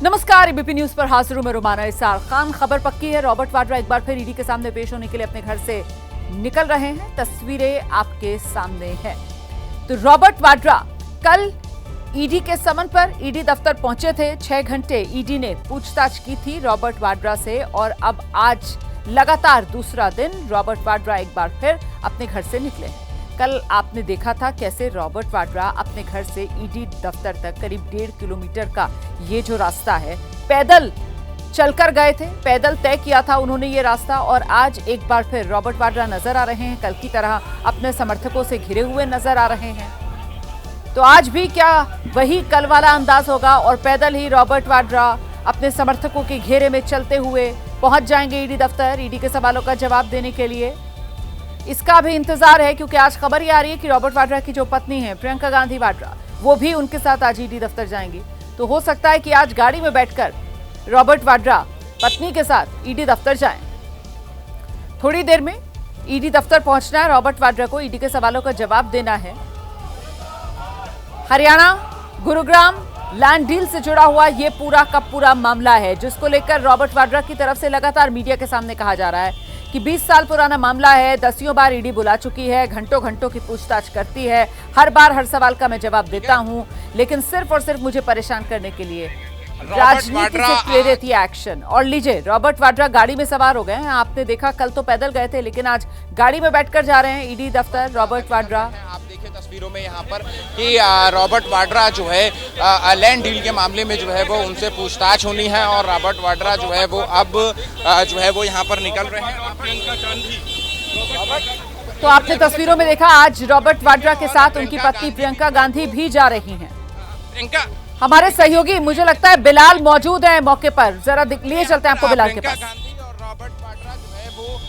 नमस्कार, ABP news पर हाजिर हूं मैं रुमाना इसार खान। खबर पक्की है, रॉबर्ट वाड्रा एक बार फिर ईडी के सामने पेश होने के लिए अपने घर से निकल रहे हैं। तस्वीरें आपके सामने हैं। तो रॉबर्ट वाड्रा कल ईडी के समन पर ईडी दफ्तर पहुंचे थे। 6 घंटे ईडी ने पूछताछ की थी रॉबर्ट वाड्रा से और अब आज लगातार दूसरा दिन रॉबर्ट वाड्रा एक बार फिर अपने घर से निकले। कल आपने देखा था कैसे रॉबर्ट वाड्रा अपने घर से ईडी दफ्तर तक करीब 1.5 किलोमीटर का ये जो रास्ता है पैदल चलकर गए थे, पैदल तय किया था उन्होंने ये रास्ता। और आज एक बार फिर रॉबर्ट वाड्रा नजर आ रहे हैं, कल की तरह अपने समर्थकों से घिरे हुए नजर आ रहे हैं। तो आज भी क्या वही कल वाला अंदाज होगा और पैदल ही रॉबर्ट वाड्रा अपने समर्थकों के घेरे में चलते हुए पहुंच जाएंगे ईडी दफ्तर, ईडी के सवालों का जवाब देने के लिए? इसका भी इंतजार है क्योंकि आज खबर ये आ रही है कि रॉबर्ट वाड्रा की जो पत्नी है प्रियंका गांधी वाड्रा, वो भी उनके साथ आज ईडी दफ्तर जाएंगी। तो हो सकता है कि आज गाड़ी में बैठकर रॉबर्ट वाड्रा पत्नी के साथ ईडी दफ्तर जाएं। थोड़ी देर में ईडी दफ्तर पहुंचना है रॉबर्ट वाड्रा को, ईडी के सवालों का जवाब देना है। हरियाणा गुरुग्राम लैंड डील से जुड़ा हुआ ये पूरा का पूरा मामला है, जिसको लेकर रॉबर्ट वाड्रा की तरफ से लगातार मीडिया के सामने कहा जा रहा है कि 20 साल पुराना मामला है, दसियों बार ईडी बुला चुकी है, घंटों घंटों की पूछताछ करती है, हर बार हर सवाल का मैं जवाब देता हूं, लेकिन सिर्फ और सिर्फ मुझे परेशान करने के लिए राजनीति से प्रेरित ये एक्शन। और लीजिए, रॉबर्ट वाड्रा गाड़ी में सवार हो गए हैं। आपने देखा कल तो पैदल गए थे, लेकिन आज गाड़ी में बैठकर जा रहे हैं ईडी दफ्तर रॉबर्ट वाड्रा। आप देखिए तस्वीरों में यहाँ पर कि रॉबर्ट वाड्रा जो है लैंड डील के मामले में जो है वो उनसे पूछताछ होनी है और रॉबर्ट वाड्रा जो है वो अब जो है वो यहाँ पर निकल रहे हैं। प्रियंका गांधी, तो आपने तस्वीरों में देखा आज रॉबर्ट वाड्रा के साथ उनकी पत्नी प्रियंका गांधी भी जा रही हैं। प्रियंका, हमारे सहयोगी मुझे लगता है बिलाल मौजूद है मौके पर, जरा लिए चलते हैं आपको बिलाल के पास। गांधी और रॉबर्ट वाड्रा जो है वो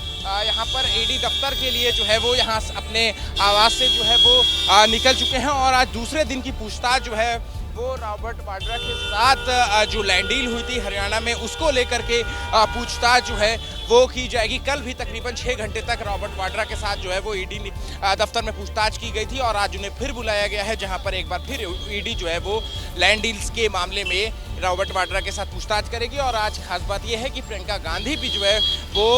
यहाँ पर ईडी दफ्तर के लिए जो है वो यहाँ अपने आवास से जो है वो निकल चुके हैं और आज दूसरे दिन की पूछताछ जो है वो रॉबर्ट वाड्रा के साथ जो लैंड डील हुई थी हरियाणा में उसको लेकर के पूछताछ जो है वो की जाएगी। कल भी तकरीबन 6 घंटे तक रॉबर्ट वाड्रा के साथ जो है वो ईडी दफ्तर में पूछताछ की गई थी और आज उन्हें फिर बुलाया गया है, जहां पर एक बार फिर ईडी जो है वो लैंड डील्स के मामले में रॉबर्ट वाड्रा के साथ पूछताछ करेगी। और आज खास बात यह है कि प्रियंका गांधी भी जो है वो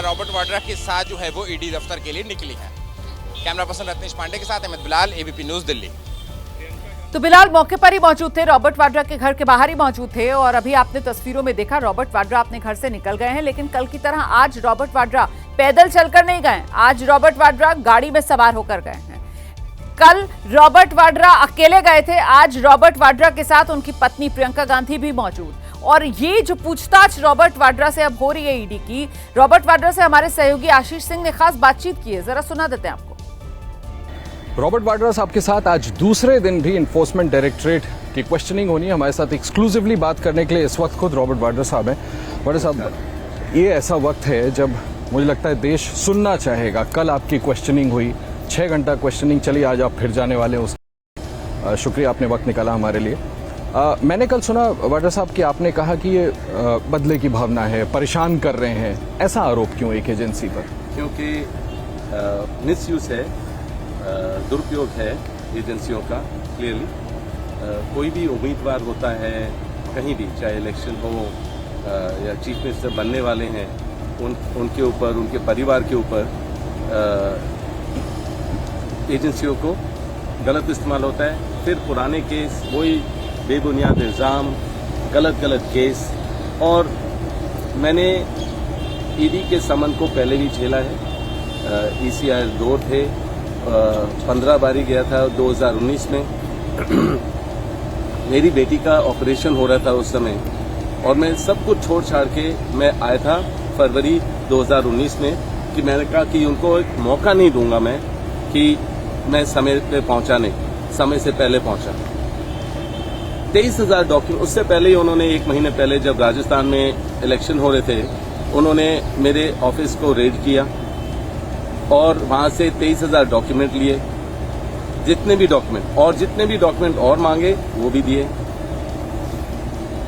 रॉबर्ट वाड्रा के साथ जो है वो ईडी दफ्तर के लिए निकली है। कैमरा पर्सन रत्नेश पांडे के साथ अहमद बिलाल, एबीपी न्यूज दिल्ली। तो बिलाल मौके पर ही मौजूद थे, रॉबर्ट वाड्रा के घर के बाहर ही मौजूद थे और अभी आपने तस्वीरों में देखा रॉबर्ट वाड्रा अपने घर से निकल गए हैं। लेकिन कल की तरह आज रॉबर्ट वाड्रा पैदल चलकर नहीं गए, आज रॉबर्ट वाड्रा गाड़ी में सवार होकर गए हैं। कल रॉबर्ट वाड्रा अकेले गए थे, आज रॉबर्ट वाड्रा के साथ उनकी पत्नी प्रियंका गांधी भी मौजूद। और ये जो पूछताछ रॉबर्ट वाड्रा से अब हो रही है ईडी की, रॉबर्ट वाड्रा से हमारे सहयोगी आशीष सिंह ने खास बातचीत की है, जरा सुना देते हैं आपको। रॉबर्ट वाड्रा साहब के साथ आज दूसरे दिन भी इन्फोर्समेंट डायरेक्टरेट की क्वेश्चनिंग होनी है। हमारे साथ एक्सक्लूसिवली बात करने के लिए इस वक्त खुद रॉबर्ट वाड्रा साहब हैं। वाड्रा साहब, ये ऐसा वक्त है जब मुझे लगता है देश सुनना चाहेगा। कल आपकी क्वेश्चनिंग हुई, 6 घंटा क्वेश्चनिंग चली, आज आप फिर जाने वाले हैं। उस शुक्रिया, आपने वक्त निकाला हमारे लिए। मैंने कल सुना वाड्रा साहब कि आपने कहा कि ये बदले की भावना है, परेशान कर रहे हैं। ऐसा आरोप क्यों एक एजेंसी पर? क्योंकि मिसयूज है, दुरुपयोग है एजेंसियों का। क्लियरली कोई भी उम्मीदवार होता है कहीं भी, चाहे इलेक्शन हो या चीफ मिनिस्टर बनने वाले हैं, उनके ऊपर, उनके परिवार के ऊपर एजेंसियों को गलत इस्तेमाल होता है। फिर पुराने केस, वही बेबुनियाद इल्ज़ाम, गलत केस। और मैंने ईडी के समन को पहले भी झेला है। ECR 2 थे, 15 बारी गया था 2019 में। मेरी बेटी का ऑपरेशन हो रहा था उस समय और मैं सब कुछ छोड़ छाड़ के मैं आया था फरवरी 2019 में कि मैंने कहा कि उनको एक मौका नहीं दूंगा मैं कि मैं समय पे पहुंचा नहीं, समय से पहले पहुंचा। 23,000 डॉक्यूमेंट, उससे पहले ही उन्होंने 1 महीने पहले जब राजस्थान में इलेक्शन हो रहे थे, उन्होंने मेरे ऑफिस को रेड किया और वहां से 23,000 डॉक्यूमेंट लिए, जितने भी डॉक्यूमेंट और मांगे वो भी दिए।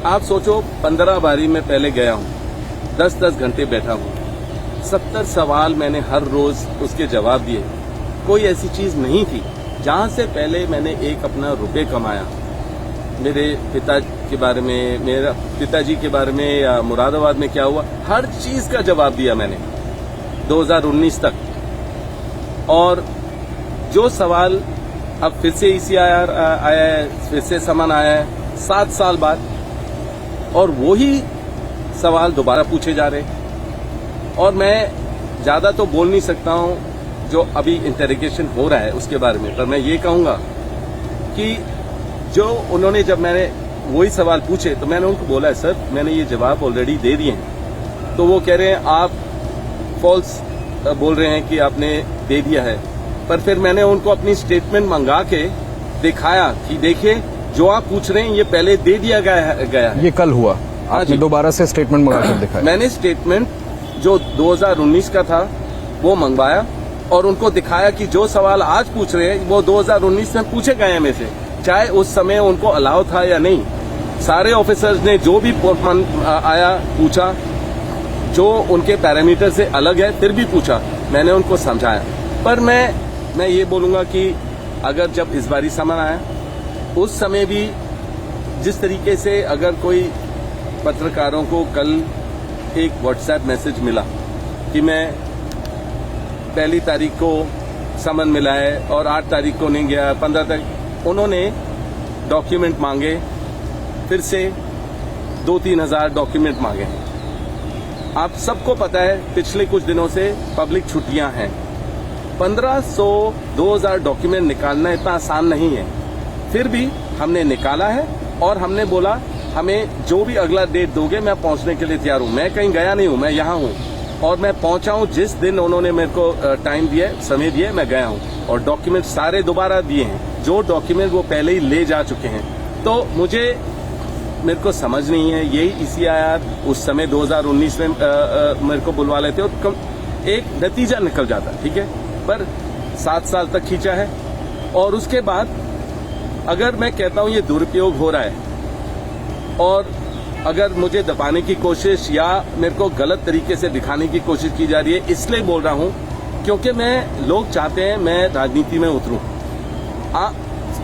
आप सोचो, 15 बारी मैं पहले गया हूं, 10-10 घंटे बैठा हूं, 70 सवाल मैंने हर रोज उसके जवाब दिए। कोई ऐसी चीज नहीं थी जहां से पहले मैंने एक अपना रुपए कमाया मेरे पिता के बारे में, मेरा पिताजी के बारे में या मुरादाबाद में क्या हुआ, हर चीज का जवाब दिया मैंने 2019 तक। और जो सवाल अब फिर से ECIR आया है, फिर से समन आया है 7 साल बाद, और वही सवाल दोबारा पूछे जा रहे हैं। और मैं ज्यादा तो बोल नहीं सकता हूं जो अभी इंटेरोगेशन हो रहा है उसके बारे में, पर मैं ये कहूंगा कि जो उन्होंने, जब मैंने वही सवाल पूछे तो मैंने उनको बोला है सर मैंने ये जवाब ऑलरेडी दे दिए हैं। तो वो कह रहे हैं आप फॉल्स बोल रहे हैं कि आपने दे दिया है। पर फिर मैंने उनको अपनी स्टेटमेंट मंगा के दिखाया कि देखिए जो आप पूछ रहे हैं ये पहले दे दिया गया है। ये कल हुआ, हाँ आपने जी। दोबारा से स्टेटमेंट मंगा कर दिखाया? मैंने स्टेटमेंट जो 2019 का था वो मंगवाया और उनको दिखाया कि जो सवाल आज पूछ रहे हैं वो 2019 में पूछे गए हैं में से, चाहे उस समय उनको अलाउ था या नहीं। सारे ऑफिसर्स ने जो भी आया पूछा, जो उनके पैरामीटर से अलग है फिर भी पूछा, मैंने उनको समझाया। पर मैं ये बोलूंगा कि अगर जब इस बारी समन आया उस समय भी जिस तरीके से, अगर कोई पत्रकारों को कल एक व्हाट्सएप मैसेज मिला कि मैं 1 तारीख को समन मिला है और 8 तारीख को नहीं गया, 15 तारीख, उन्होंने डॉक्यूमेंट मांगे, फिर से 2-3 हजार डॉक्यूमेंट मांगे। आप सबको पता है पिछले कुछ दिनों से पब्लिक छुट्टियां हैं, 1500-2000 डॉक्यूमेंट निकालना इतना आसान नहीं है। फिर भी हमने निकाला है और हमने बोला हमें जो भी अगला डेट दोगे मैं पहुंचने के लिए तैयार हूं। मैं कहीं गया नहीं हूं, मैं यहां हूं और मैं पहुंचा हूं जिस दिन उन्होंने मेरे को टाइम दिया, समय दिया, मैं गया हूं और डॉक्यूमेंट सारे दोबारा दिए हैं जो डॉक्यूमेंट वो पहले ही ले जा चुके हैं। तो मेरे को समझ नहीं है, यही ECIR उस समय 2019 में मेरे को बुलवा लेते और एक नतीजा निकल जाता, ठीक है, पर 7 साल तक खींचा है। और उसके बाद अगर मैं कहता हूं ये दुरुपयोग हो रहा है और अगर मुझे दबाने की कोशिश या मेरे को गलत तरीके से दिखाने की कोशिश की जा रही है, इसलिए बोल रहा हूं क्योंकि लोग चाहते हैं मैं राजनीति में उतरूं।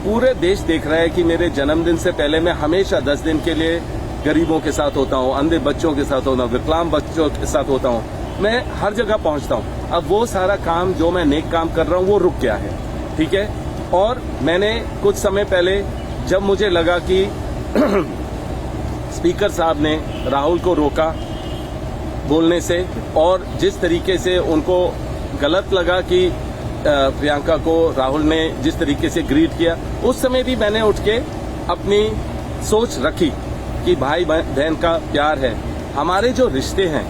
पूरे देश देख रहा है कि मेरे जन्मदिन से पहले मैं हमेशा 10 दिन के लिए गरीबों के साथ होता हूं, अंधे बच्चों के साथ होता हूं, विकलांग बच्चों के साथ होता हूं, मैं हर जगह पहुंचता हूं। अब वो सारा काम जो मैं नेक काम कर रहा हूं वो रुक गया है, ठीक है। और मैंने कुछ समय पहले जब मुझे लगा कि स्पीकर साहब ने राहुल को रोका बोलने से और जिस तरीके से उनको गलत लगा कि प्रियंका को राहुल ने जिस तरीके से ग्रीट किया, उस समय भी मैंने उठ के अपनी सोच रखी कि भाई बहन का प्यार है। हमारे जो रिश्ते हैं,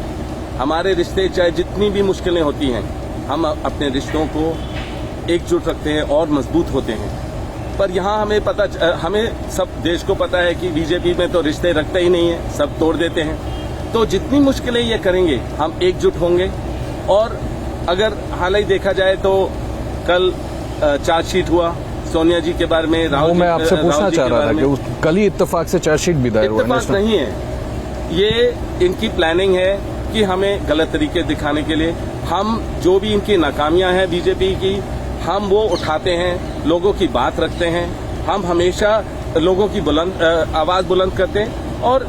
हमारे रिश्ते चाहे जितनी भी मुश्किलें होती हैं, हम अपने रिश्तों को एकजुट रखते हैं और मजबूत होते हैं। पर यहाँ हमें सब देश को पता है कि बीजेपी में तो रिश्ते रखते ही नहीं है, सब तोड़ देते हैं। तो जितनी मुश्किलें ये करेंगे हम एकजुट होंगे। और अगर हाल ही देखा जाए तो कल चार्जशीट हुआ सोनिया जी के बारे में, राहुल, मैं आपसे पूछना चाह रहा था कि कल ही इत्तेफाक से चार्जशीट भी दायर हुआ है। इत्तेफाक नहीं है, ये इनकी प्लानिंग है कि हमें गलत तरीके दिखाने के लिए, हम जो भी इनकी नाकामियां हैं बीजेपी की, हम वो उठाते हैं, लोगों की बात रखते हैं, हम हमेशा लोगों की आवाज बुलंद करते हैं। और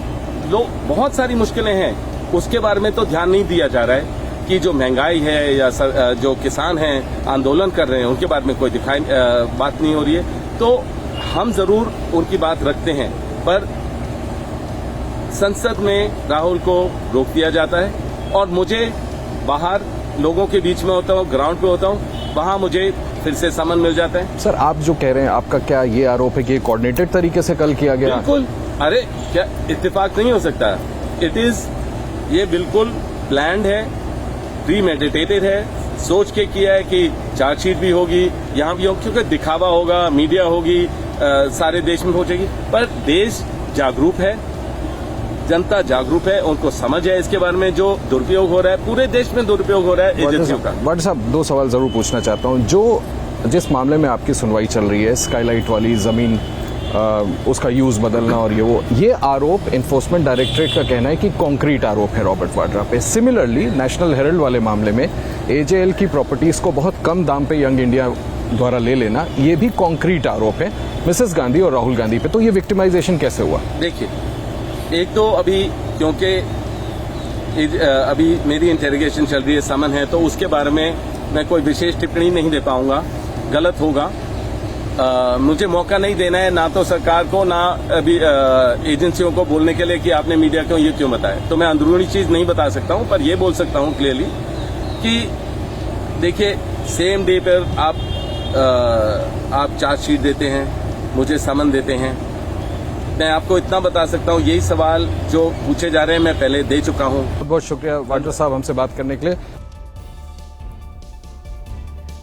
बहुत सारी मुश्किलें हैं उसके बारे में तो ध्यान नहीं दिया जा रहा है कि जो महंगाई है या जो किसान हैं आंदोलन कर रहे हैं उनके बारे में कोई बात नहीं हो रही है। तो हम जरूर उनकी बात रखते हैं, पर संसद में राहुल को रोक दिया जाता है और मुझे बाहर लोगों के बीच में होता हूँ, ग्राउंड पे होता हूँ, वहां मुझे फिर से समन मिल जाता है। सर आप जो कह रहे हैं, आपका क्या ये आरोप है कि कोऑर्डिनेटेड तरीके से कल किया गया? बिल्कुल, अरे क्या इत्तेफाक नहीं हो सकता, ये बिल्कुल प्लान्ड है, प्रीमेडिटेटेड है, सोच के किया है कि चार्जशीट भी होगी, यहाँ भी होगी, क्योंकि दिखावा होगा, मीडिया होगी, सारे देश में पहुंचेगी। पर देश जागरूक है, जनता जागरूक है, उनको समझ है इसके बारे में। जो दुरुपयोग हो रहा है, पूरे देश में दुरुपयोग हो रहा है एजेंसियों का। बट साहब 2 सवाल जरूर पूछना चाहता हूँ। जिस मामले में आपकी सुनवाई चल रही है, स्काईलाइट वाली जमीन उसका यूज बदलना और ये आरोप इन्फोर्समेंट डायरेक्टरेट का कहना है कि कॉन्क्रीट आरोप है रॉबर्ट वाड्रा पे। सिमिलरली नेशनल हेरल्ड वाले मामले में AJL की प्रॉपर्टीज को बहुत कम दाम पे यंग इंडिया द्वारा ले लेना, ये भी कॉन्क्रीट आरोप है मिसेस गांधी और राहुल गांधी पे। तो ये विक्टिमाइजेशन कैसे हुआ? देखिए, एक तो अभी क्योंकि अभी मेरी इंटेरोगेशन चल रही है, समन है, तो उसके बारे में मैं कोई विशेष टिप्पणी नहीं दे पाऊंगा, गलत होगा। मुझे मौका नहीं देना है ना तो सरकार को ना अभी एजेंसियों को बोलने के लिए कि आपने मीडिया को ये क्यों बताया। तो मैं अंदरूनी चीज नहीं बता सकता हूं, पर ये बोल सकता हूं क्लियरली कि देखिए, सेम डे पर आप चार्जशीट देते हैं, मुझे समन देते हैं। मैं आपको इतना बता सकता हूं, यही सवाल जो पूछे जा रहे हैं मैं पहले दे चुका हूं। बहुत शुक्रिया वाड्रा साहब हमसे बात करने के लिए।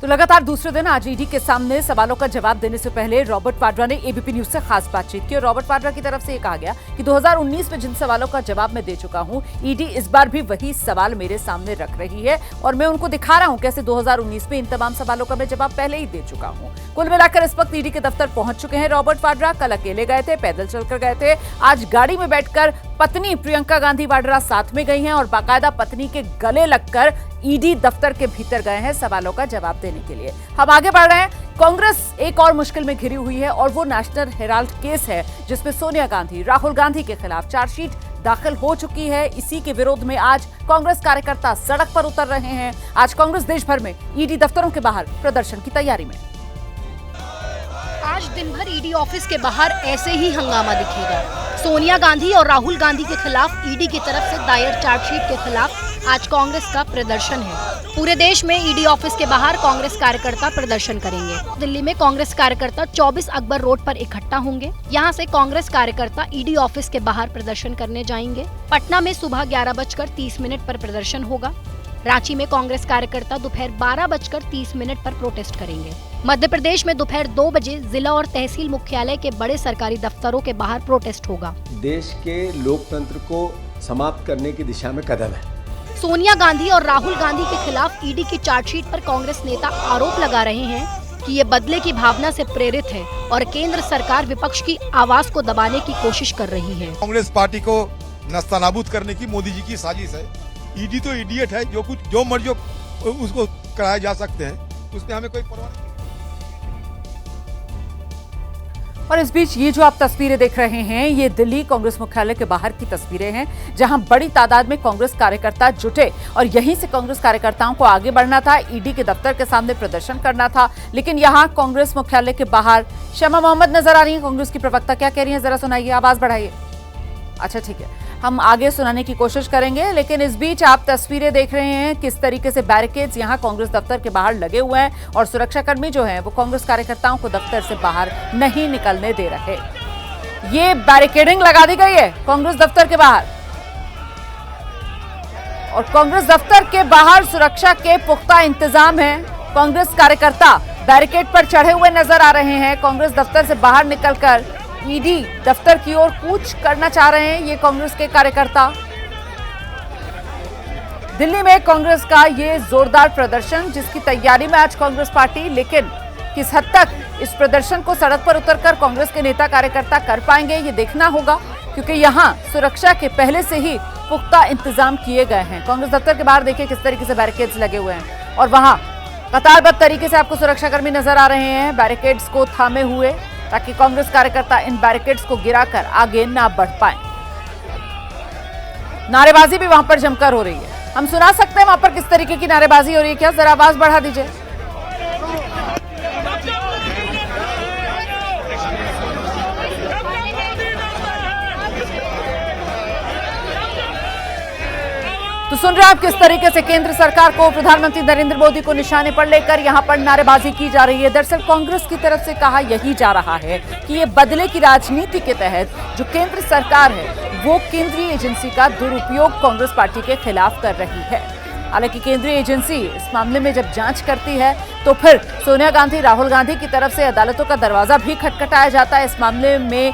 तो लगातार दूसरे दिन आज ईडी के सामने सवालों का जवाब देने से पहले रॉबर्ट वाड्रा ने एबीपी न्यूज से खास बातचीत की और रॉबर्ट वाड्रा की तरफ से ये कहा गया कि 2019 में जिन सवालों का जवाब मैं दे चुका हूं, ईडी इस बार भी वही सवाल मेरे सामने रख रही है और मैं उनको दिखा रहा हूं कैसे 2019 में इन तमाम सवालों का मैं जवाब पहले ही दे चुका हूं। कुल मिलाकर इस वक्त ईडी के दफ्तर पहुंच चुके हैं रॉबर्ट वाड्रा। कल अकेले गए थे, पैदल चलकर गए थे, आज गाड़ी में बैठकर पत्नी प्रियंका गांधी वाड्रा साथ में गई हैं और बाकायदा पत्नी के गले लगकर ईडी दफ्तर के भीतर गए हैं सवालों का जवाब देने के लिए। हम आगे बढ़ रहे हैं। कांग्रेस एक और मुश्किल में घिरी हुई है और वो नेशनल हेराल्ड केस है जिसमें सोनिया गांधी, राहुल गांधी के खिलाफ चार्जशीट दाखिल हो चुकी है। इसी के विरोध में आज कांग्रेस कार्यकर्ता सड़क पर उतर रहे हैं। आज कांग्रेस देश भर में ईडी दफ्तरों के बाहर प्रदर्शन की तैयारी में। आज दिन भर ईडी ऑफिस के बाहर ऐसे ही हंगामा दिखेगा। सोनिया गांधी और राहुल गांधी के खिलाफ ईडी की तरफ से दायर चार्जशीट के खिलाफ आज कांग्रेस का प्रदर्शन है। पूरे देश में ईडी ऑफिस के बाहर कांग्रेस कार्यकर्ता प्रदर्शन करेंगे। दिल्ली में कांग्रेस कार्यकर्ता 24 अकबर रोड पर इकट्ठा होंगे। यहां से कांग्रेस कार्यकर्ता ईडी ऑफिस के बाहर प्रदर्शन करने जाएंगे। पटना में सुबह 11:30 पर प्रदर्शन होगा। रांची में कांग्रेस कार्यकर्ता दोपहर 12:30 पर प्रोटेस्ट करेंगे। मध्य प्रदेश में दोपहर 2 बजे जिला और तहसील मुख्यालय के बड़े सरकारी दफ्तरों के बाहर प्रोटेस्ट होगा। देश के लोकतंत्र को समाप्त करने की दिशा में कदम है। सोनिया गांधी और राहुल गांधी के खिलाफ ईडी की चार्जशीट पर कांग्रेस नेता आरोप लगा रहे हैं कि ये बदले की भावना से प्रेरित है और केंद्र सरकार विपक्ष की आवाज को दबाने की कोशिश कर रही है। कांग्रेस पार्टी को नस्तानाबूद करने की मोदी जी की साजिश है। ईडी तो इडियट है, जो मर्जी उसको कराया जा सकते हैं, उसमें हमें कोई परवाह नहीं। और इस बीच ये जो आप तस्वीरें देख रहे हैं, ये दिल्ली कांग्रेस मुख्यालय के बाहर की तस्वीरें हैं, जहां बड़ी तादाद में कांग्रेस कार्यकर्ता जुटे और यहीं से कांग्रेस कार्यकर्ताओं को आगे बढ़ना था, ईडी के दफ्तर के सामने प्रदर्शन करना था। लेकिन यहां कांग्रेस मुख्यालय के बाहर शमा मोहम्मद नजर आ रही है, कांग्रेस की प्रवक्ता क्या कह रही है, जरा सुनाइए, आवाज बढ़ाइए। अच्छा ठीक है, हम आगे सुनाने की कोशिश करेंगे। लेकिन इस बीच आप तस्वीरें देख रहे हैं किस तरीके से बैरिकेड्स यहां कांग्रेस दफ्तर के बाहर लगे हुए हैं और सुरक्षाकर्मी जो हैं वो कांग्रेस कार्यकर्ताओं को दफ्तर से बाहर नहीं निकलने दे रहे। ये बैरिकेडिंग लगा दी गई है कांग्रेस दफ्तर के बाहर और कांग्रेस दफ्तर के बाहर सुरक्षा के पुख्ता इंतजाम है। कांग्रेस कार्यकर्ता बैरिकेड पर चढ़े हुए नजर आ रहे हैं। कांग्रेस दफ्तर से बाहर निकलकर ईडी दफ्तर की ओर कूच करना चाह रहे हैं ये कांग्रेस के कार्यकर्ता। दिल्ली में कांग्रेस का ये जोरदार प्रदर्शन जिसकी तैयारी में आज कांग्रेस पार्टी, लेकिन किस हद तक इस प्रदर्शन को सड़क पर उतरकर कांग्रेस के नेता कार्यकर्ता कर पाएंगे ये देखना होगा, क्योंकि यहां सुरक्षा के पहले से ही पुख्ता इंतजाम किए गए हैं। कांग्रेस दफ्तर के बाहर देखिए किस तरीके से बैरिकेड्स लगे हुए हैं और वहां कतारबद्ध तरीके से आपको सुरक्षाकर्मी नजर आ रहे हैं बैरिकेड्स को थामे हुए, ताकि कांग्रेस कार्यकर्ता इन बैरिकेड्स को गिराकर आगे ना बढ़ पाए। नारेबाजी भी वहां पर जमकर हो रही है, हम सुना सकते हैं वहां पर किस तरीके की नारेबाजी हो रही है क्या? जरा आवाज बढ़ा दीजिए। तो सुन रहे हैं आप किस तरीके से केंद्र सरकार को, प्रधानमंत्री नरेंद्र मोदी को निशाने पर लेकर यहां पर नारेबाजी की जा रही है। दरअसल कांग्रेस की तरफ से कहा यही जा रहा है कि ये बदले की राजनीति के तहत जो केंद्र सरकार है वो केंद्रीय एजेंसी का दुरुपयोग कांग्रेस पार्टी के खिलाफ कर रही है। हालांकि केंद्रीय एजेंसी इस मामले में जब जांच करती है तो फिर सोनिया गांधी, राहुल गांधी की तरफ से अदालतों का दरवाजा भी खटखटाया जाता है इस मामले में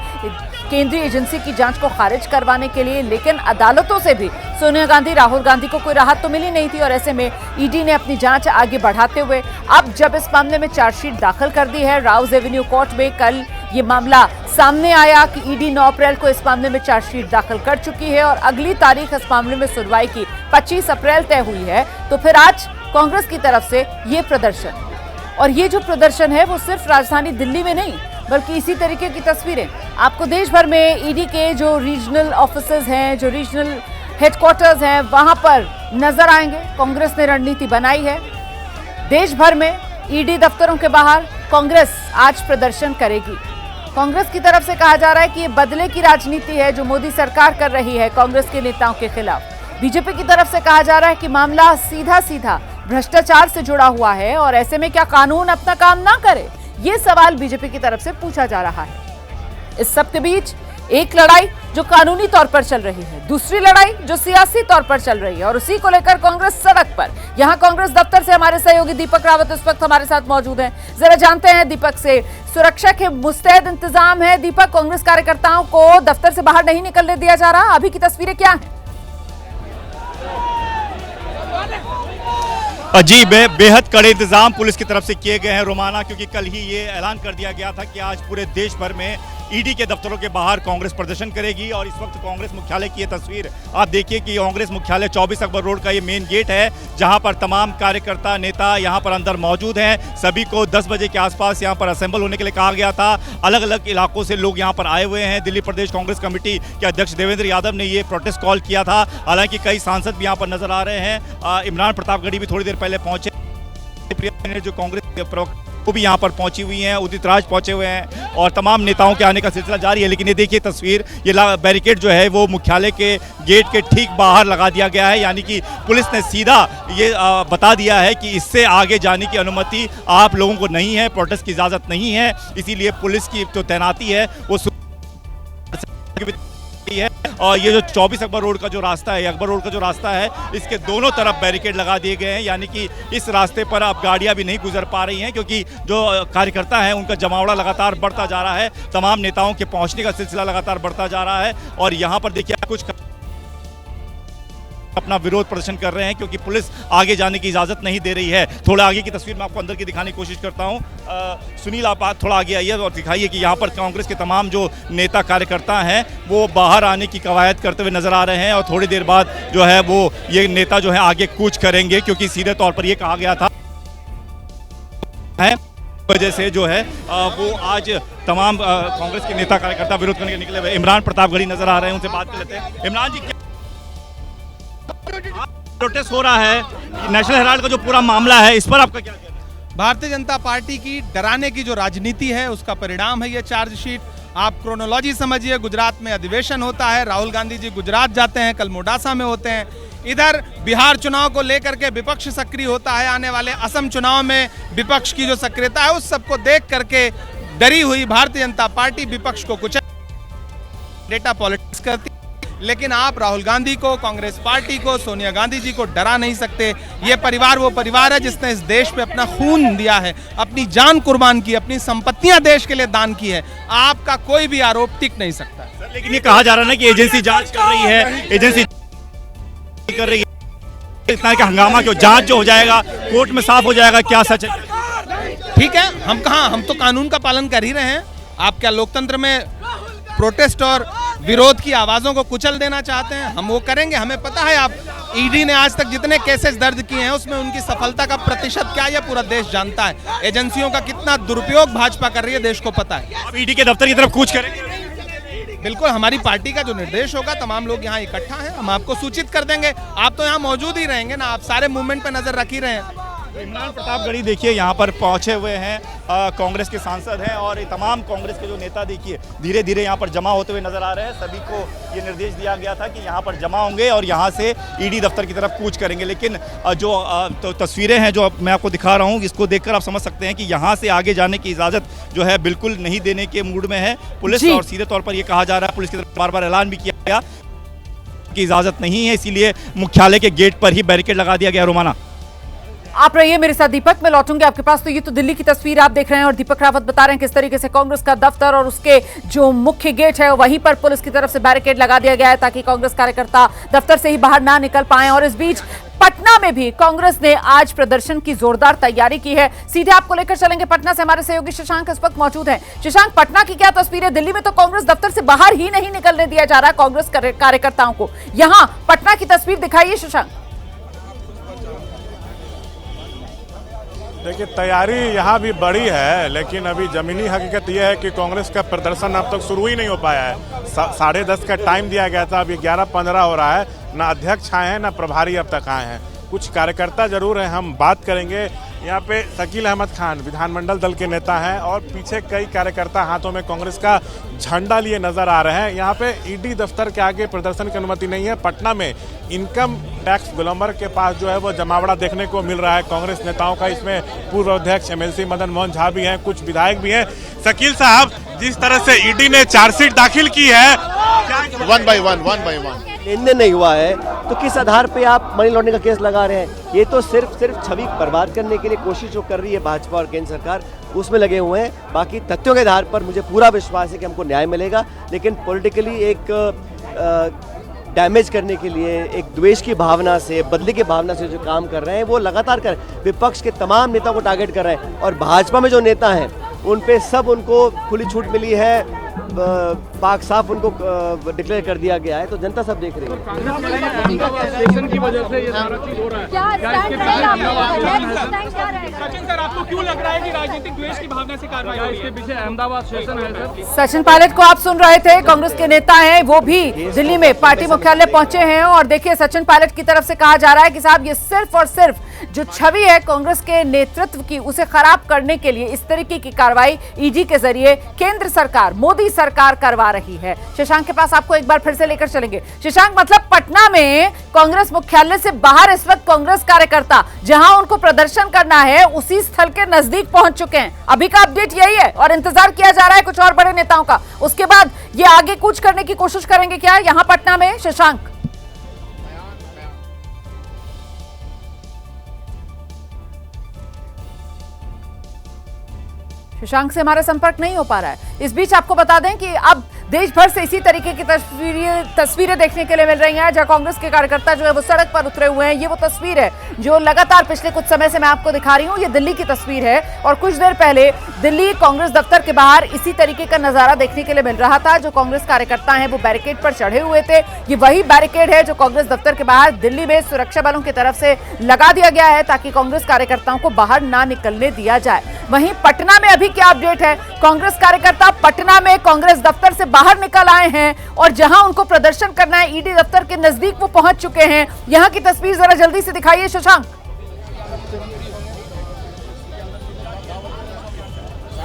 केंद्रीय एजेंसी की जांच को खारिज करवाने के लिए। लेकिन अदालतों से भी सोनिया गांधी, राहुल गांधी को कोई राहत तो मिली नहीं थी और ऐसे में ईडी ने अपनी जांच आगे बढ़ाते हुए अब जब इस मामले में चार्जशीट दाखिल कर दी है राउज एवेन्यू कोर्ट में, कल ये मामला सामने आया कि ईडी 9 अप्रैल को इस मामले में चार्जशीट दाखिल कर चुकी है और अगली तारीख इस मामले में सुनवाई की 25 अप्रैल तय हुई है। तो फिर आज कांग्रेस की तरफ से ये प्रदर्शन और ये जो प्रदर्शन है वो सिर्फ राजधानी दिल्ली में नहीं बल्कि इसी तरीके की तस्वीरें आपको देश भर में ईडी के जो रीजनल ऑफिसेज हैं, जो रीजनल हेडक्वार्टर्स हैं, वहां पर नजर आएंगे। कांग्रेस ने रणनीति बनाई है। देश भर में ईडी दफ्तरों के बाहर कांग्रेस आज प्रदर्शन करेगी। कांग्रेस की तरफ से कहा जा रहा है कि ये बदले की राजनीति है जो मोदी सरकार कर रही है कांग्रेस के नेताओं के खिलाफ। बीजेपी की तरफ से कहा जा रहा है कि मामला सीधा सीधा भ्रष्टाचार से जुड़ा हुआ है और ऐसे में क्या कानून अपना काम ना करे, ये सवाल बीजेपी की तरफ से पूछा जा रहा है। इस सब के बीच एक लड़ाई जो कानूनी तौर पर चल रही है, दूसरी लड़ाई जो सियासी तौर पर चल रही है और उसी को लेकर कांग्रेस सड़क पर। यहां कांग्रेस दफ्तर से हमारे सहयोगी दीपक रावत इस वक्त हमारे साथ मौजूद हैं। जरा जानते हैं दीपक से, सुरक्षा के मुस्तैद इंतजाम है। दीपक, कांग्रेस कार्यकर्ताओं को दफ्तर से बाहर नहीं निकलने दिया जा रहा, अभी की तस्वीरें क्या है? जी, बेहद कड़े इंतजाम पुलिस की तरफ से किए गए हैं रोमाना, क्योंकि कल ही ये ऐलान कर दिया गया था कि आज पूरे देश भर में ईडी के दफ्तरों के बाहर कांग्रेस प्रदर्शन करेगी। और इस वक्त कांग्रेस मुख्यालय की ये तस्वीर आप देखिए कि कांग्रेस मुख्यालय 24 अकबर रोड का ये मेन गेट है, जहां पर तमाम कार्यकर्ता नेता यहां पर अंदर मौजूद हैं। सभी को 10 बजे के आसपास यहां पर असेंबल होने के लिए कहा गया था। अलग अलग इलाकों से लोग यहां पर आए हुए हैं। दिल्ली प्रदेश कांग्रेस कमेटी के अध्यक्ष देवेंद्र यादव ने ये प्रोटेस्ट कॉल किया था। हालांकि कई सांसद भी यहाँ पर नजर आ रहे हैं। इमरान प्रतापगढ़ी भी थोड़ी देर पहले पहुंचे, जो कांग्रेस वो भी यहाँ पर पहुंची हुई हैं, उदित राज पहुंचे हुए हैं और तमाम नेताओं के आने का सिलसिला जारी है। लेकिन ये देखिए तस्वीर, ये बैरिकेड जो है वो मुख्यालय के गेट के ठीक बाहर लगा दिया गया है। यानी कि पुलिस ने सीधा ये बता दिया है कि इससे आगे जाने की अनुमति आप लोगों को नहीं है, प्रोटेस्ट की इजाज़त नहीं है। इसीलिए पुलिस की जो तैनाती है वो है। और ये जो 24 अकबर रोड का जो रास्ता है, अकबर रोड का जो रास्ता है, इसके दोनों तरफ बैरिकेड लगा दिए गए हैं। यानी कि इस रास्ते पर अब गाड़ियां भी नहीं गुजर पा रही हैं, क्योंकि जो कार्यकर्ता हैं उनका जमावड़ा लगातार बढ़ता जा रहा है। तमाम नेताओं के पहुंचने का सिलसिला लगातार बढ़ता जा रहा है। और यहाँ पर देखिए कुछ अपना विरोध प्रदर्शन कर रहे हैं, क्योंकि पुलिस आगे जाने की इजाजत नहीं दे रही है। थोड़ा आगे की तस्वीर मैं आपको अंदर की दिखाने की कोशिश करता हूं। सुनील, आप थोड़ा आगे आइए और दिखाइए कि यहाँ पर कांग्रेस के तमाम जो नेता कार्यकर्ता हैं वो बाहर आने की कवायद करते हुए नजर आ रहे हैं। और थोड़ी देर बाद जो है वो ये नेता जो है आगे कूच करेंगे, क्योंकि सीधे तौर पर ये कहा गया था वजह से जो है वो आज तमाम कांग्रेस के नेता कार्यकर्ता विरोध करने के निकले हुए। इमरान प्रतापगढ़ी नजर आ रहे हैं, उनसे बात कर लेते हैं। इमरान जी, प्रोटेस्ट हो रहा है, नेशनल हेराल्ड का जो पूरा मामला है, इस पर आपका क्या कहना है? भारतीय जनता पार्टी की डराने की जो राजनीति है उसका परिणाम है ये चार्जशीट। आप क्रोनोलॉजी समझिए, गुजरात में अधिवेशन होता है, राहुल गांधी जी गुजरात जाते हैं, कल मोडासा में होते हैं। इधर बिहार चुनाव को लेकर के विपक्ष सक्रिय होता है, आने वाले असम चुनाव में विपक्ष की जो सक्रियता है उस सबको देख करके डरी हुई भारतीय जनता पार्टी विपक्ष को कुछ डेटा पॉलिटिक्स करती। लेकिन आप राहुल गांधी को, कांग्रेस पार्टी को, सोनिया गांधी जी को डरा नहीं सकते। ये परिवार वो परिवार है जिसने इस देश पे अपना खून दिया है, अपनी जान कुर्बान की, अपनी संपत्तियां देश के लिए दान की है। आपका कोई भी आरोप टिक नहीं सकता। लेकिन ये कहा जा रहा है ना कि एजेंसी जांच कर रही है, एजेंसी कर रही है, इतना का हंगामा क्यों? जांच जो हो जाएगा कोर्ट में साफ हो जाएगा क्या सच है। ठीक है, हम तो कानून का पालन कर ही रहे हैं। आप क्या लोकतंत्र में प्रोटेस्ट और विरोध की आवाजों को कुचल देना चाहते हैं? हम वो करेंगे। हमें पता है आप ईडी ने आज तक जितने केसेस दर्ज किए हैं उसमें उनकी सफलता का प्रतिशत क्या है पूरा देश जानता है। एजेंसियों का कितना दुरुपयोग भाजपा कर रही है देश को पता है। आप ईडी के दफ्तर की तरफ कूच करेंगे? बिल्कुल, हमारी पार्टी का जो निर्देश होगा, तमाम लोग यहाँ इकट्ठा हैं, हम आपको सूचित कर देंगे। आप तो यहाँ मौजूद ही रहेंगे ना, आप सारे मूवमेंट पे नजर रख ही रहे हैं। इमरान प्रतापगढ़ी देखिए यहाँ पर पहुंचे हुए हैं, कांग्रेस के सांसद हैं और तमाम कांग्रेस के जो नेता देखिए धीरे धीरे यहाँ पर जमा होते हुए नजर आ रहे हैं। सभी को ये निर्देश दिया गया था कि यहाँ पर जमा होंगे और यहाँ से ईडी दफ्तर की तरफ कूच करेंगे। लेकिन जो तो तस्वीरें हैं जो मैं आपको दिखा रहा हूँ, इसको देखकर आप समझ सकते हैं कि यहाँ से आगे जाने की इजाज़त जो है बिल्कुल नहीं देने के मूड में है पुलिस। और सीधे तौर पर यह कहा जा रहा है, पुलिस की तरफ बार बार ऐलान भी किया गया कि इजाज़त नहीं है, इसीलिए मुख्यालय के गेट पर ही बैरिकेड लगा दिया गया। रोमाना, आप रहिए मेरे साथ दीपक, मैं लौटूंगी आपके पास। तो ये तो दिल्ली की तस्वीर आप देख रहे हैं और दीपक रावत बता रहे हैं किस तरीके से कांग्रेस का दफ्तर और उसके जो मुख्य गेट है वहीं पर पुलिस की तरफ से बैरिकेड लगा दिया गया है ताकि कांग्रेस कार्यकर्ता दफ्तर से ही बाहर ना निकल पाए। और इस बीच पटना में भी कांग्रेस ने आज प्रदर्शन की जोरदार तैयारी की है। सीधे आपको लेकर चलेंगे पटना से, हमारे सहयोगी शशांक इस वक्त मौजूद हैं। शशांक, पटना की क्या तस्वीर है? दिल्ली में तो कांग्रेस दफ्तर से बाहर ही नहीं निकलने दिया जा रहा कांग्रेस कार्यकर्ताओं को, यहाँ पटना की तस्वीर दिखाइए शशांक। देखिए, तैयारी यहाँ भी बड़ी है, लेकिन अभी जमीनी हकीकत यह है कि कांग्रेस का प्रदर्शन अब तक शुरू ही नहीं हो पाया है। 10:30 का टाइम दिया गया था, अभी 11:15 हो रहा है। ना अध्यक्ष आए हैं, ना प्रभारी अब तक आए हैं। कुछ कार्यकर्ता जरूर हैं, हम बात करेंगे। यहाँ पे शकील अहमद खान विधानमंडल दल के नेता हैं और पीछे कई कार्यकर्ता हाथों में कांग्रेस का झंडा लिए नजर आ रहे हैं। यहाँ पे ईडी दफ्तर के आगे प्रदर्शन की अनुमति नहीं है। पटना में इनकम टैक्स गोलंबर के पास जो है वो जमावड़ा देखने को मिल रहा है कांग्रेस नेताओं का। इसमें पूर्व अध्यक्ष MLC मदन मोहन झा भी हैं, कुछ विधायक भी हैं। शकील साहब, जिस तरह से ईडी ने चार्जशीट दाखिल की है, वन बाय वन लेन देन नहीं हुआ है तो किस आधार पे आप मनी लॉन्ड्रिंग का केस लगा रहे हैं? ये तो सिर्फ छवि बर्बाद करने के लिए कोशिश जो कर रही है भाजपा और केंद्र सरकार, उसमें लगे हुए हैं। बाकी तथ्यों के आधार पर मुझे पूरा विश्वास है कि हमको न्याय मिलेगा, लेकिन पॉलिटिकली एक डैमेज करने के लिए, एक द्वेष की भावना से, बदले की भावना से जो काम कर रहे हैं वो लगातार कर रहे हैं। विपक्ष के तमाम नेताओं को टारगेट कर रहे हैं और भाजपा में जो नेता हैं उन पे सब उनको खुली छूट मिली है, पाक साफ उनको डिक्लेयर कर दिया गया है, तो जनता सब देख रही है। आपको क्यों लग रहा है कि राजनीतिक द्वेष की भावना से कार्रवाई हो रही है? इसके पीछे अहमदाबाद सेशन है सर। सचिन पायलट को आप सुन रहे थे, कांग्रेस के नेता हैं, वो भी दिल्ली में पार्टी मुख्यालय पहुंचे हैं और देखिए सचिन पायलट की तरफ से कहा जा रहा है कि साहब ये सिर्फ और सिर्फ जो छवि है कांग्रेस के नेतृत्व की, उसे खराब करने के लिए इस तरीके की कार्रवाई ईडी के जरिए केंद्र सरकार, मोदी सरकार करवा रही है। शशांक के पास आपको एक बार फिर से लेकर चलेंगे। शशांक, मतलब पटना में कांग्रेस मुख्यालय से बाहर इस वक्त कांग्रेस कार्यकर्ता जहां उनको प्रदर्शन करना है उसी स्थल के नजदीक पहुंच चुके हैं। अभी का अपडेट यही है और इंतजार किया जा रहा है कुछ और बड़े नेताओं का। उसके बाद ये आगे कूच करने की कोशिश करेंगे क्या यहां पटना में? शशांक, शशांक से हमारा संपर्क नहीं हो पा रहा है। इस बीच आपको बता दें कि अब देश भर से इसी तरीके की तस्वीरें देखने के लिए मिल रही हैं जहां कांग्रेस के कार्यकर्ता जो है वो सड़क पर उतरे हुए हैं। ये वो तस्वीर है जो लगातार पिछले कुछ समय से मैं आपको दिखा रही हूं। ये दिल्ली की तस्वीर है और कुछ देर पहले दिल्ली कांग्रेस दफ्तर के बाहर इसी तरीके का नजारा देखने के लिए मिल रहा था। जो कांग्रेस कार्यकर्ता हैं वो बैरिकेड पर चढ़े हुए थे। ये वही बैरिकेड है जो कांग्रेस दफ्तर के बाहर दिल्ली में सुरक्षा बलों की तरफ से लगा दिया गया है ताकि कांग्रेस कार्यकर्ताओं को बाहर ना निकलने दिया जाए। वहीं पटना में अभी क्या अपडेट है? कांग्रेस कार्यकर्ता पटना में कांग्रेस दफ्तर से बाहर निकल आए हैं और जहां उनको प्रदर्शन करना है ईडी दफ्तर के नजदीक वो पहुंच चुके हैं। यहां की तस्वीर जरा जल्दी से दिखाइए शशांक।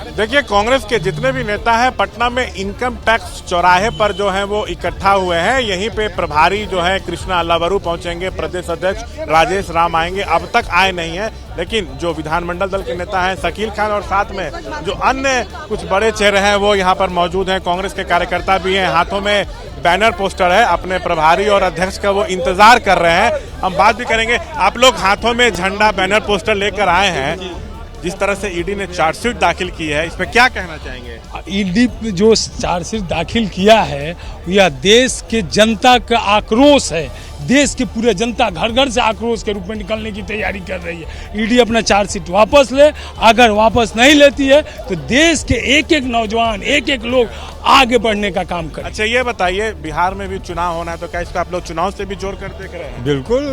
देखिए, कांग्रेस के जितने भी नेता हैं पटना में इनकम टैक्स चौराहे पर जो है वो इकट्ठा हुए हैं। यहीं पे प्रभारी जो है कृष्णा अल्लावरू पहुंचेंगे, प्रदेश अध्यक्ष राजेश राम आएंगे, अब तक आए नहीं है। लेकिन जो विधानमंडल दल के नेता हैं शकील खान और साथ में जो अन्य कुछ बड़े चेहरे हैं वो यहाँ पर मौजूद हैं। कांग्रेस के कार्यकर्ता भी हैं, हाथों में बैनर पोस्टर है, अपने प्रभारी और अध्यक्ष का वो इंतजार कर रहे हैं। हम बात भी करेंगे। आप लोग हाथों में झंडा, बैनर, पोस्टर लेकर आए हैं। जिस तरह से ईडी ने चार्जशीट दाखिल की है, इसमें क्या कहना चाहेंगे? ईडी जो चार्जशीट दाखिल किया है यह देश के जनता का आक्रोश है। देश के पूरे जनता घर घर से आक्रोश के रूप में निकलने की तैयारी कर रही है। ईडी अपना चार्जशीट वापस ले, अगर वापस नहीं लेती है तो देश के एक एक नौजवान, एक एक लोग आगे बढ़ने का काम करें। अच्छा, ये बताइए, बिहार में भी चुनाव होना है तो क्या इसको आप लोग चुनाव से भी जोड़ कर देख रहे हैं? बिल्कुल,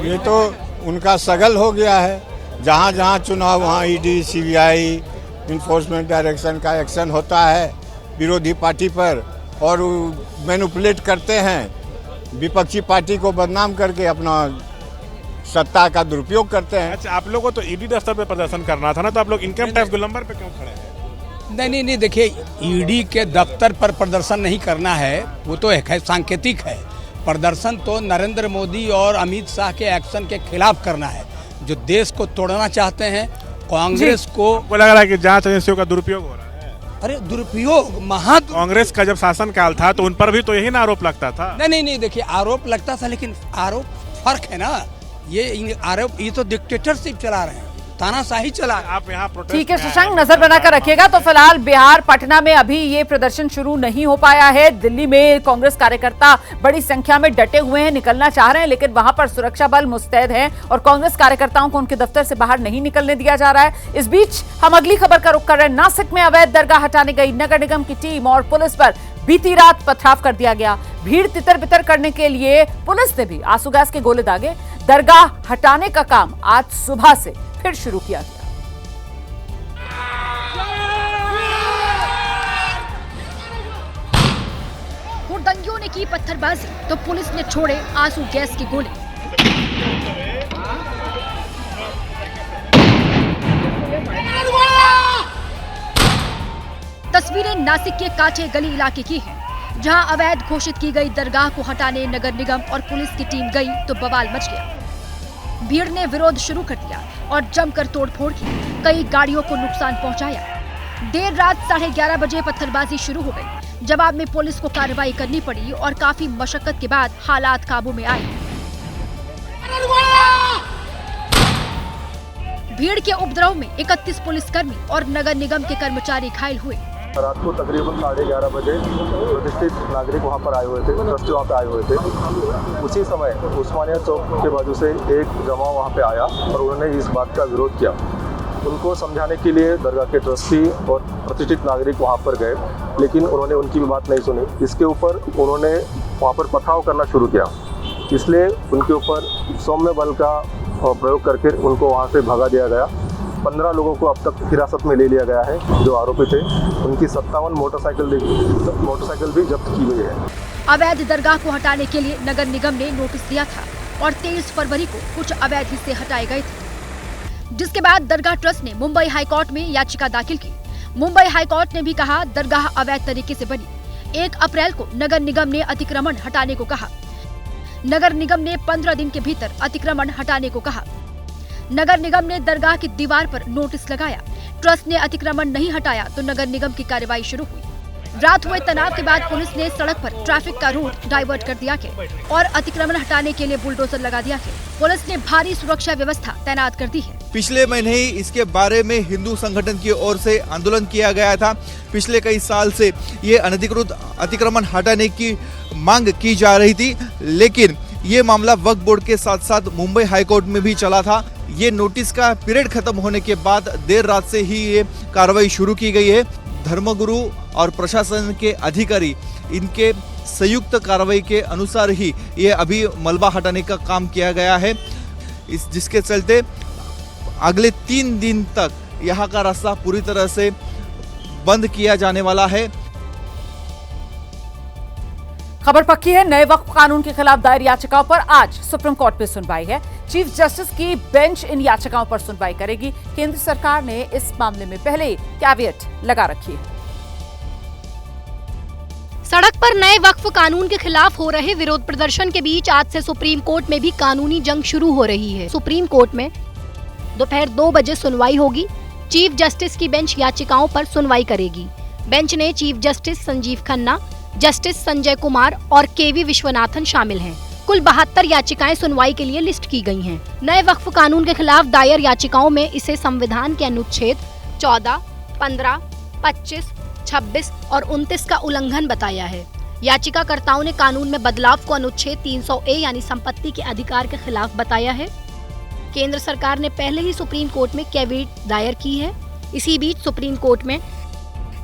ये तो उनका सगल हो गया है। जहाँ जहाँ चुनाव वहाँ ईडी, सीबीआई, इन्फोर्समेंट डायरेक्शन का एक्शन होता है विरोधी पार्टी पर और मैनिपुलेट करते हैं, विपक्षी पार्टी को बदनाम करके अपना सत्ता का दुरुपयोग करते हैं। अच्छा, आप लोगों को तो ईडी दफ्तर पे प्रदर्शन करना था ना, तो आप लोग इनकम टैक्स गोलंबर पे क्यों खड़े हैं? नहीं, देखिए, ईडी के दफ्तर पर प्रदर्शन नहीं करना है, वो तो एक है सांकेतिक है। प्रदर्शन तो नरेंद्र मोदी और अमित शाह के एक्शन के खिलाफ करना है, जो देश को तोड़ना चाहते हैं। कांग्रेस को लग रहा है कि जांच एजेंसियों का दुरुपयोग हो रहा है। अरे दुरुपयोग कांग्रेस का जब शासन काल था तो उन पर भी तो यही ना आरोप लगता था। नहीं, देखिए, आरोप लगता था, लेकिन आरोप फर्क है ना। ये आरोप, ये तो डिक्टेटरशिप चला रहे हैं, तानाशाही चला। आप यहाँ ठीक है शशांक, नजर बनाकर रखिएगा। तो फिलहाल बिहार पटना में अभी ये प्रदर्शन शुरू नहीं हो पाया है। दिल्ली में कांग्रेस कार्यकर्ता बड़ी संख्या में डटे हुए हैं, निकलना चाह रहे हैं, लेकिन वहां पर सुरक्षा बल मुस्तैद हैं और कांग्रेस कार्यकर्ताओं को उनके दफ्तर से बाहर नहीं निकलने दिया जा रहा है। इस बीच हम अगली खबर का रुख कर रहे हैं। नासिक में अवैध दरगाह हटाने गई नगर निगम की टीम और पुलिस पर बीती रात पथराव कर दिया गया। भीड़ तितर बितर करने के लिए पुलिस ने भी आंसू गैस के गोले दागे। दरगाह हटाने का काम आज सुबह से फिर शुरू किया गया। विरोधियों ने की पत्थरबाजी तो पुलिस ने छोड़े आंसू गैस की गोले। तस्वीरें नासिक के कांटे गली इलाके की हैं, जहां अवैध घोषित की गई दरगाह को हटाने नगर निगम और पुलिस की टीम गई तो बवाल मच गया। भीड़ ने विरोध शुरू कर दिया और जमकर तोड़फोड़ की, कई गाड़ियों को नुकसान पहुंचाया। देर रात 11:30 बजे पत्थरबाजी शुरू हो गई। जवाब में पुलिस को कार्रवाई करनी पड़ी और काफी मशक्कत के बाद हालात काबू में आए। भीड़ के उपद्रव में 31 पुलिसकर्मी और नगर निगम के कर्मचारी घायल हुए। रात को तकरीबन 11:30 बजे प्रतिष्ठित नागरिक वहां पर आए हुए थे, ट्रस्टी वहां पे आए हुए थे। उसी समय उस्मानिया चौक के बाजू से एक जमाव वहां पे आया और उन्होंने इस बात का विरोध किया। उनको समझाने के लिए दरगाह के ट्रस्टी और प्रतिष्ठित नागरिक वहां पर गए, लेकिन उन्होंने उनकी भी बात नहीं सुनी। इसके ऊपर उन्होंने वहां पर पथराव करना शुरू किया, इसलिए उनके ऊपर सौम्य बल का प्रयोग करके उनको वहां से भगा दिया गया। 15 लोगों को अब तक हिरासत में ले लिया गया है जो आरोपी थे। उनकी 57 मोटरसाइकिल भी जब्त की गई है। अवैध दरगाह को हटाने के लिए नगर निगम ने नोटिस दिया था और 23 फरवरी को कुछ अवैध हिस्से हटाए गए थे, जिसके बाद दरगाह ट्रस्ट ने मुंबई हाईकोर्ट में याचिका दाखिल की। मुंबई हाईकोर्ट ने भी कहा दरगाह अवैध तरीके से बनी। 1 अप्रैल को नगर निगम ने अतिक्रमण हटाने को कहा। नगर निगम ने 15 दिन के भीतर अतिक्रमण हटाने को कहा। नगर निगम ने दरगाह की दीवार पर नोटिस लगाया। ट्रस्ट ने अतिक्रमण नहीं हटाया तो नगर निगम की कार्रवाई शुरू हुई। रात हुए तनाव के बाद पुलिस ने सड़क पर ट्रैफिक का रूट डाइवर्ट कर दिया और अतिक्रमण हटाने के लिए बुलडोजर लगा दिया। पुलिस ने भारी सुरक्षा व्यवस्था तैनात कर दी है। पिछले महीने ही इसके बारे में हिंदू संगठन की ओर से आंदोलन किया गया था। पिछले कई साल से ये अनधिकृत अतिक्रमण हटाने की मांग की जा रही थी, लेकिन ये मामला वक्फ बोर्ड के साथ साथ मुंबई हाईकोर्ट में भी चला था। ये नोटिस का पीरियड खत्म होने के बाद देर रात से ही ये कार्रवाई शुरू की गई है। धर्मगुरु और प्रशासन के अधिकारी इनके संयुक्त कार्रवाई के अनुसार ही ये अभी मलबा हटाने का काम किया गया है, जिसके चलते अगले 3 दिन तक यहाँ का रास्ता पूरी तरह से बंद किया जाने वाला है। खबर पक्की है, नए वक्फ कानून के खिलाफ दायर याचिकाओं पर आज सुप्रीम कोर्ट में सुनवाई है। चीफ जस्टिस की बेंच इन याचिकाओं पर सुनवाई करेगी। केंद्र सरकार ने इस मामले में पहले ही कैविएट लगा रखी है। सड़क पर नए वक्फ कानून के खिलाफ हो रहे विरोध प्रदर्शन के बीच आज से सुप्रीम कोर्ट में भी कानूनी जंग शुरू हो रही है। सुप्रीम कोर्ट में दोपहर 2 बजे सुनवाई होगी। चीफ जस्टिस की बेंच याचिकाओं पर सुनवाई करेगी। बेंच ने chief justice Sanjeev Khanna, justice Sanjay Kumar और केवी विश्वनाथन शामिल हैं। कुल 72 याचिकाएं सुनवाई के लिए लिस्ट की गई हैं। नए वक्फ कानून के खिलाफ दायर याचिकाओं में इसे संविधान के अनुच्छेद 14, 15, 25, 26 और 29 का उल्लंघन बताया है। याचिकाकर्ताओं ने कानून में बदलाव को अनुच्छेद 300A यानी संपत्ति के अधिकार के खिलाफ बताया है। केंद्र सरकार ने पहले ही सुप्रीम कोर्ट में कैविएट दायर की है। इसी बीच सुप्रीम कोर्ट में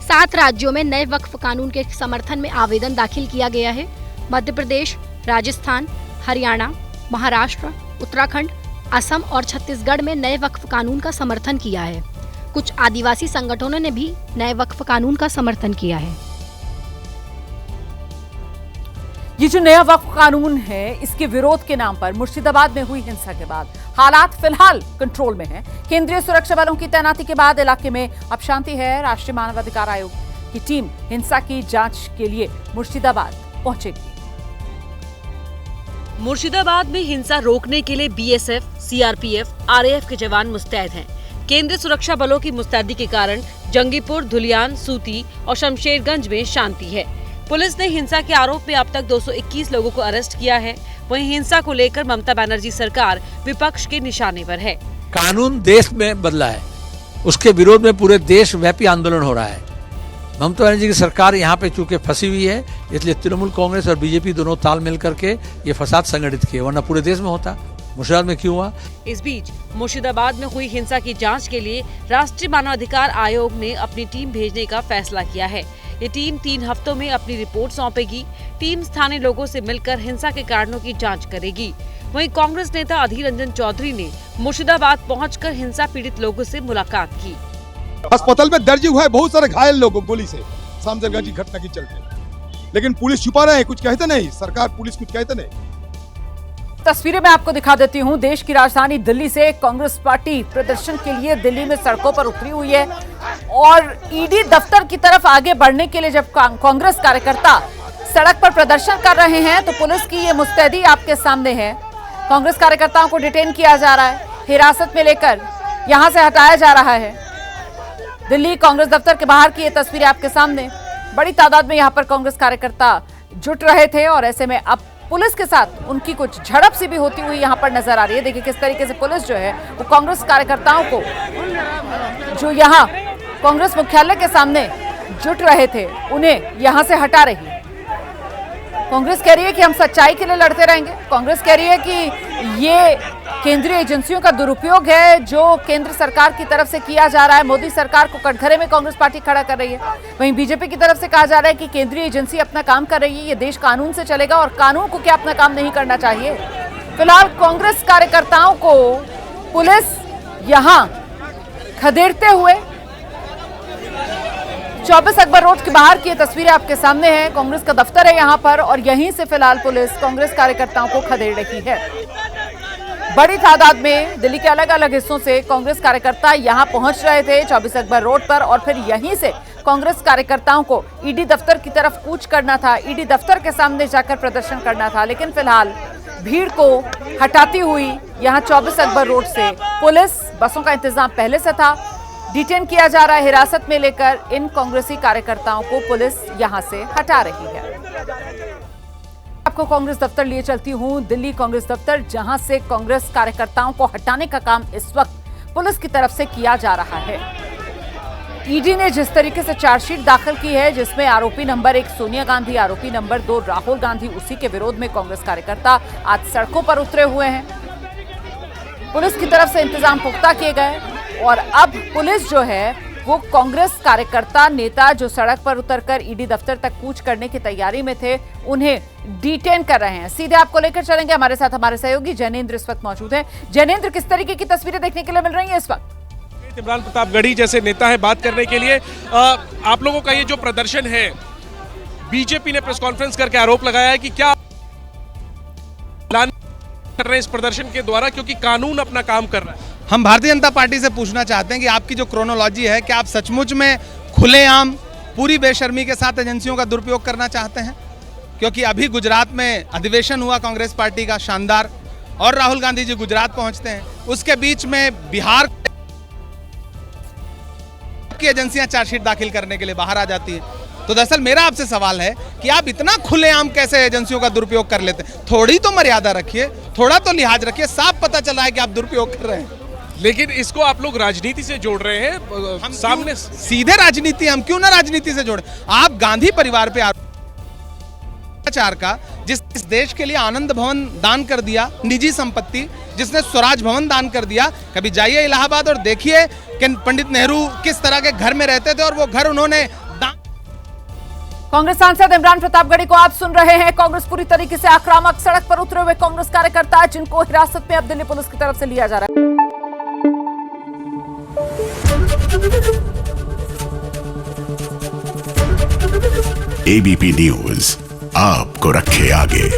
7 राज्यों में नए वक्फ कानून के समर्थन में आवेदन दाखिल किया गया है। मध्य प्रदेश, राजस्थान, हरियाणा, महाराष्ट्र, उत्तराखंड, असम और छत्तीसगढ़ में नए वक्फ कानून का समर्थन किया है। कुछ आदिवासी संगठनों ने भी नए वक्फ कानून का समर्थन किया है। ये जो नया वक्फ कानून है, इसके विरोध के नाम पर मुर्शिदाबाद में हुई हिंसा के बाद हालात फिलहाल कंट्रोल में हैं। केंद्रीय सुरक्षा बलों की तैनाती के बाद इलाके में अब शांति है। राष्ट्रीय मानवाधिकार आयोग की टीम हिंसा की जांच के लिए मुर्शिदाबाद पहुंचेगी। मुर्शिदाबाद में हिंसा रोकने के लिए बीएसएफ, सीआरपीएफ, आरएएफ के जवान मुस्तैद हैं। केंद्रीय सुरक्षा बलों की मुस्तैदी के कारण जंगीपुर, धुलियान, सूती और शमशेरगंज में शांति है। पुलिस ने हिंसा के आरोप में अब तक 221 लोगों को अरेस्ट किया है। वहीं हिंसा को लेकर ममता बनर्जी सरकार विपक्ष के निशाने पर है। कानून देश में बदला है, उसके विरोध में पूरे देश व्यापी आंदोलन हो रहा है। ममता बनर्जी की सरकार यहाँ पे चूंकि फंसी हुई है, इसलिए तृणमूल कांग्रेस और बीजेपी दोनों ताल मिल करके ये फसाद संगठित किए, वरना पूरे देश में होता। मुर्शिदाबाद में क्यों हुआ? इस बीच मुर्शिदाबाद में हुई हिंसा की जांच के लिए राष्ट्रीय मानवाधिकार आयोग ने अपनी टीम भेजने का फैसला किया है। ये टीम 3 हफ्तों में अपनी रिपोर्ट सौंपेगी। टीम स्थानीय लोगों से मिलकर हिंसा के कारणों की जांच करेगी। वहीं कांग्रेस नेता अधीर रंजन चौधरी ने मुर्शिदाबाद पहुंचकर हिंसा पीड़ित लोगों से मुलाकात की। अस्पताल में दर्ज हुआ है बहुत सारे घायल लोगों गोली से शामजरगंज की घटना के चलते। लेकिन पुलिस छुपा रहे हैं, कुछ कहते नहीं, सरकार पुलिस कुछ कहते नहीं। तस्वीरें मैं आपको दिखा देती हूं। देश की राजधानी दिल्ली से कांग्रेस पार्टी प्रदर्शन के लिए दिल्ली में सड़कों पर उतरी हुई है और ईडी दफ्तर की तरफ आगे बढ़ने के लिए जब कांग्रेस कार्यकर्ता सड़क पर प्रदर्शन कर रहे हैं तो पुलिस की ये मुस्तैदी आपके सामने है। कांग्रेस कार्यकर्ताओं को डिटेन किया जा रहा है, हिरासत में लेकर यहां से हटाया जा रहा है। दिल्ली कांग्रेस दफ्तर के बाहर की ये तस्वीरें आपके सामने। बड़ी तादाद में यहां पर कांग्रेस कार्यकर्ता जुट रहे थे और ऐसे में अब पुलिस के साथ उनकी कुछ झड़प सी भी होती हुई यहां पर नजर आ रही है। देखिए किस तरीके से पुलिस जो है वो कांग्रेस कार्यकर्ताओं को जो यहां कांग्रेस मुख्यालय के सामने जुट रहे थे उन्हें यहां से हटा रही है। कांग्रेस कह रही है कि हम सच्चाई के लिए लड़ते रहेंगे। कांग्रेस कह रही है कि ये केंद्रीय एजेंसियों का दुरुपयोग है जो केंद्र सरकार की तरफ से किया जा रहा है। मोदी सरकार को कटघरे में कांग्रेस पार्टी खड़ा कर रही है। वहीं बीजेपी की तरफ से कहा जा रहा है कि केंद्रीय एजेंसी अपना काम कर रही है, ये देश कानून से चलेगा और कानून को क्या अपना काम नहीं करना चाहिए। फिलहाल कांग्रेस कार्यकर्ताओं को पुलिस यहां खदेड़ते हुए 24 अकबर रोड के बाहर की तस्वीरें आपके सामने हैं। कांग्रेस का दफ्तर है यहां पर और यहीं से फिलहाल पुलिस कांग्रेस कार्यकर्ताओं को खदेड़ रही है। बड़ी तादाद में दिल्ली के अलग अलग हिस्सों से कांग्रेस कार्यकर्ता यहां पहुंच रहे थे 24 अकबर रोड पर और फिर यहीं से कांग्रेस कार्यकर्ताओं को ईडी दफ्तर की तरफ कूच करना था, ईडी दफ्तर के सामने जाकर प्रदर्शन करना था। लेकिन फिलहाल भीड़ को हटाती हुई यहां 24 अकबर रोड से पुलिस, बसों का इंतजाम पहले से था, डिटेन किया जा रहा है। हिरासत में लेकर इन कांग्रेसी कार्यकर्ताओं को पुलिस यहां से हटा रही है। आपको कांग्रेस दफ्तर लिए चलती हूं, दिल्ली कांग्रेस दफ्तर, जहां से कांग्रेस कार्यकर्ताओं को हटाने का काम इस वक्त पुलिस की तरफ से किया जा रहा है। ईडी ने जिस तरीके से चार्जशीट दाखिल की है जिसमें आरोपी नंबर 1 सोनिया गांधी, आरोपी नंबर 2 राहुल गांधी, उसी के विरोध में कांग्रेस कार्यकर्ता आज सड़कों पर उतरे हुए हैं। पुलिस की तरफ से इंतजाम पुख्ता किए गए और अब पुलिस जो है वो कांग्रेस कार्यकर्ता नेता जो सड़क पर उतरकर ईडी दफ्तर तक कूच करने की तैयारी में थे उन्हें डिटेन कर रहे हैं। सीधे आपको लेकर चलेंगे, हमारे साथ हमारे सहयोगी जैनेंद्र इस वक्त मौजूद हैं। जैनेंद्र, किस तरीके की तस्वीरें देखने के लिए मिल रही हैं इस वक्त? इमरान प्रतापगढ़ी जैसे नेता है बात करने के लिए। आप लोगों का ये जो प्रदर्शन है, बीजेपी ने प्रेस कॉन्फ्रेंस करके आरोप लगाया है कि क्या कर रहे हैं इस प्रदर्शन के द्वारा, क्योंकि कानून अपना काम कर रहा है। हम भारतीय जनता पार्टी से पूछना चाहते हैं कि आपकी जो क्रोनोलॉजी है, क्या आप सचमुच में खुलेआम पूरी बेशर्मी के साथ एजेंसियों का दुरुपयोग करना चाहते हैं? क्योंकि अभी गुजरात में अधिवेशन हुआ कांग्रेस पार्टी का शानदार और राहुल गांधी जी गुजरात पहुंचते हैं, उसके बीच में बिहार की एजेंसियां चार्जशीट दाखिल करने के लिए बाहर आ जाती है। तो दरअसल मेरा आपसे सवाल है कि आप इतना खुलेआम कैसे एजेंसियों का दुरुपयोग कर लेते हैं? थोड़ी तो मर्यादा रखिए, थोड़ा तो लिहाज रखिए। साफ पता चला है कि आप दुरुपयोग कर रहे हैं, लेकिन इसको आप लोग राजनीति से जोड़ रहे हैं। हम सामने सीधे राजनीति, हम क्यों ना राजनीति से जोड़े? आप गांधी परिवार पे अत्याचार का, जिस देश के लिए आनंद भवन दान कर दिया, निजी संपत्ति, जिसने स्वराज भवन दान कर दिया, कभी जाइए इलाहाबाद और देखिए कि पंडित नेहरू किस तरह के घर में रहते थे और वो घर उन्होंने कांग्रेस सांसद इमरान प्रतापगढ़ी को आप सुन रहे हैं। कांग्रेस पूरी तरीके से आक्रामक, सड़क पर उतरे हुए कांग्रेस कार्यकर्ता जिनको हिरासत में अब दिल्ली पुलिस की तरफ से लिया जा रहा है। एबीपी न्यूज आपको रखे आगे।